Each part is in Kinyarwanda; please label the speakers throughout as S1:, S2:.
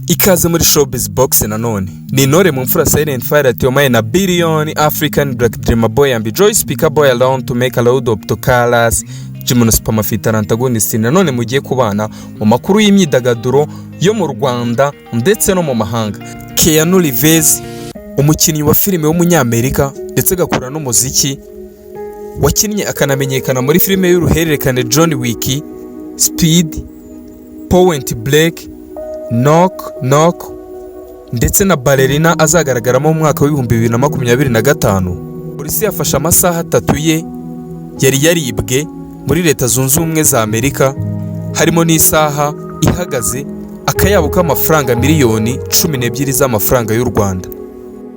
S1: Ikaze muri Showbiz Box nanone. Ni Intore mu mfura Silent Fire Tiomaye na Billion African Black Dreamer Boy and Joy Speaker Boy alone to make a load of colors. Jimono Supermafita antagonist nanone mugiye kubana mu makuru y'imyidagaduro yo mu Rwanda ndetse no mu mahanga. Keanu Reeves, umukinnyi wa filime w'umunyamerika ndetse gakora n'umuziki, wakinnye akanamenyekana muri filime y'uruhererekane John Wick, Speed, Point Break, Knock ndetse na Ballerina azagaragaramo mu mwaka wa 2025. Polisi yafashe amasaha 3 ye yari yaribwe muri Leta Zunze Ubumwe za Amerika, harimo n'isaha ihagaze akayabo k'amafaranga miliyoni 12 z'amafaranga y'u Rwanda.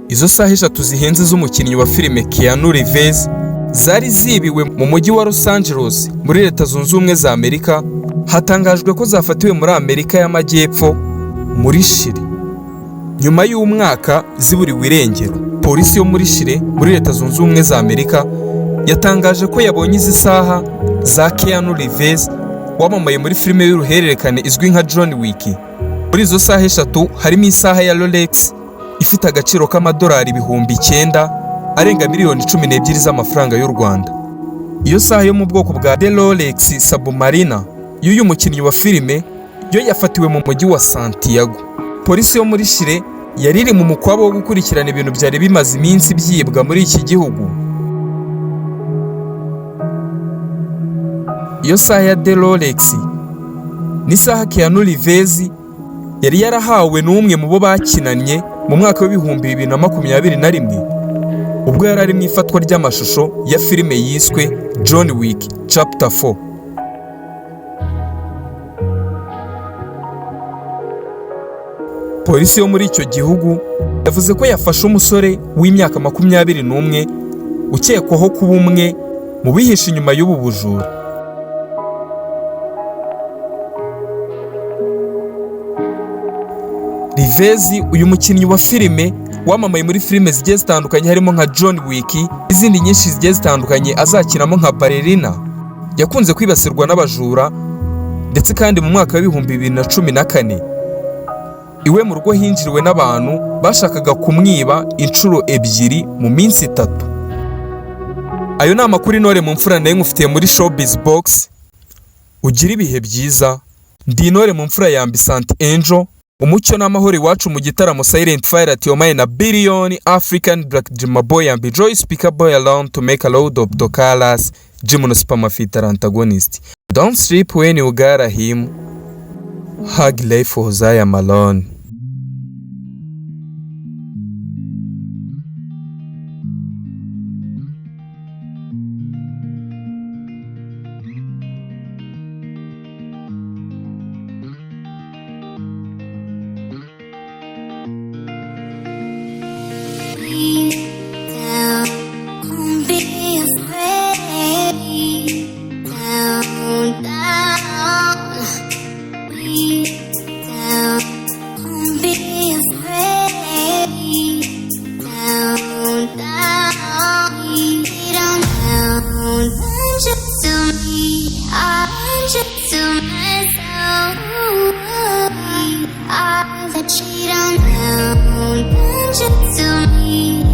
S1: Izo saha 3 zihenze z'umukinnyi wa filime Keanu Reeves zari zibiwe mu mujyi wa Los Angeles muri Leta Zunze Ubumwe za Amerika. Hatangajwe ko zafatiwe muri Amerika y'Amajyepfo muri Chile nyuma y'umwaka ziburiwe irengero. Polisi yo muri Chile muri Leta Zunze Ubumwe za Amerika yatangaje ko yabonye izi saha za Keanu Reeves wamamaye muri filime y'uruhererekane izwi nka John Wick. Muri izo saha 3 harimo isaha ya Rolex ifite agaciro k'amadolari 9,000 arenga miliyoni 12 z'amafaranga y'u Rwanda. Iyo saha yo mu bwoko bwa Rolex Submariner y'uyu mukinnyi wa filime yo yafatiwe mu mujyi wa Santiago. Polisi yo muri Chile yari iri mu mukwabo wo gukurikirana ibintu byari bimaze iminsi byibwa muri iki gihugu. Iyo saha ya Rolex ni saha Keanu Reeves yari yarahawe n'umwe mu bo bakinanye mu mwaka wa 2021 ubwo yari ari mu ifatwa ry'amashusho ya filime yiswe John Wick Chapter 4. Polisi yo muri icyo gihugu yavuze ko yafashe umusore w'imyaka 21 ukekwaho kuba umwe mu bihishe inyuma y'ubu bujura. Reeves, uyu mukinnyi wa filime wamamaye muri filime zigiye zitandukanye harimo nka John Wick izindi nyinshi zigiye zitandukanye azakinamo nka Ballerina, yakunze kwibasirwa n'abajura ndetse kandi mu mwaka wa 2014 iwe mu rugo hinjiriwe n'abantu bashakaga kumwiba inshuro 2 mu minsi 3. Ayo ni amakuru Intore mu mfura nayo ngufitiye muri Showbiz Box. Ugira ibihe byiza. Ndi Intore mu mfura ya Ambisant Angel. Umucyo n'amahoro iwacu mu gitaramo Silent Fire Tiomaye na Billion African Black Dreamer Boy and Joy Speaker Boy alone to make a load of colors. Jimono Supermafita antagonist. Don't sleep when you got him. Hug life for Zaya Malone.
S2: Cheat on them, just to me.